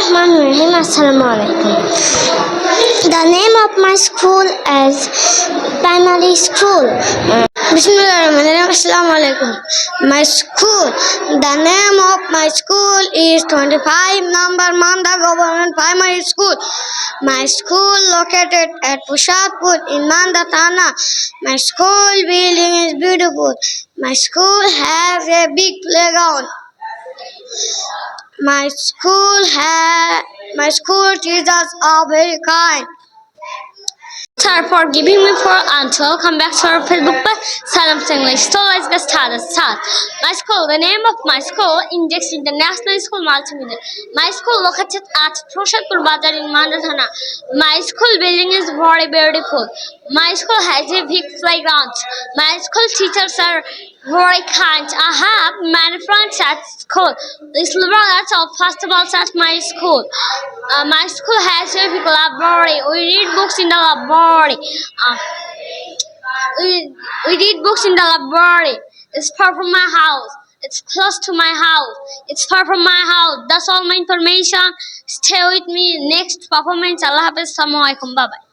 Bismillahirrahmanirrahim. Assalamu alaikum. The name of my school is primary school. Bismillahirrahmanirrahim. Assalamu alaikum. My school. The name of my school is 25 number Manda Government Primary School. My school located at Proshadpur in Manda Thana. My school building is beautiful. My school has a big playground. My school teachers are very kind. Sir, for giving me for answer. Welcome back to our Facebook page. Salam English. So let's get started. My school. The name of my school Index International School Multimedia. My school located at Proshadpur Bazar in Manda. My school building is very beautiful. My school has a big playground. My school teachers are very kind. I have many friends at school. We celebrate of festivals at my school. My school has a big library. We read books in the library. We read books in the library. It's far from my house. It's close to my house. It's far from my house. That's all my information. Stay with me. Next performance. Allah Hafiz. Assalamu alaikum. Bye bye.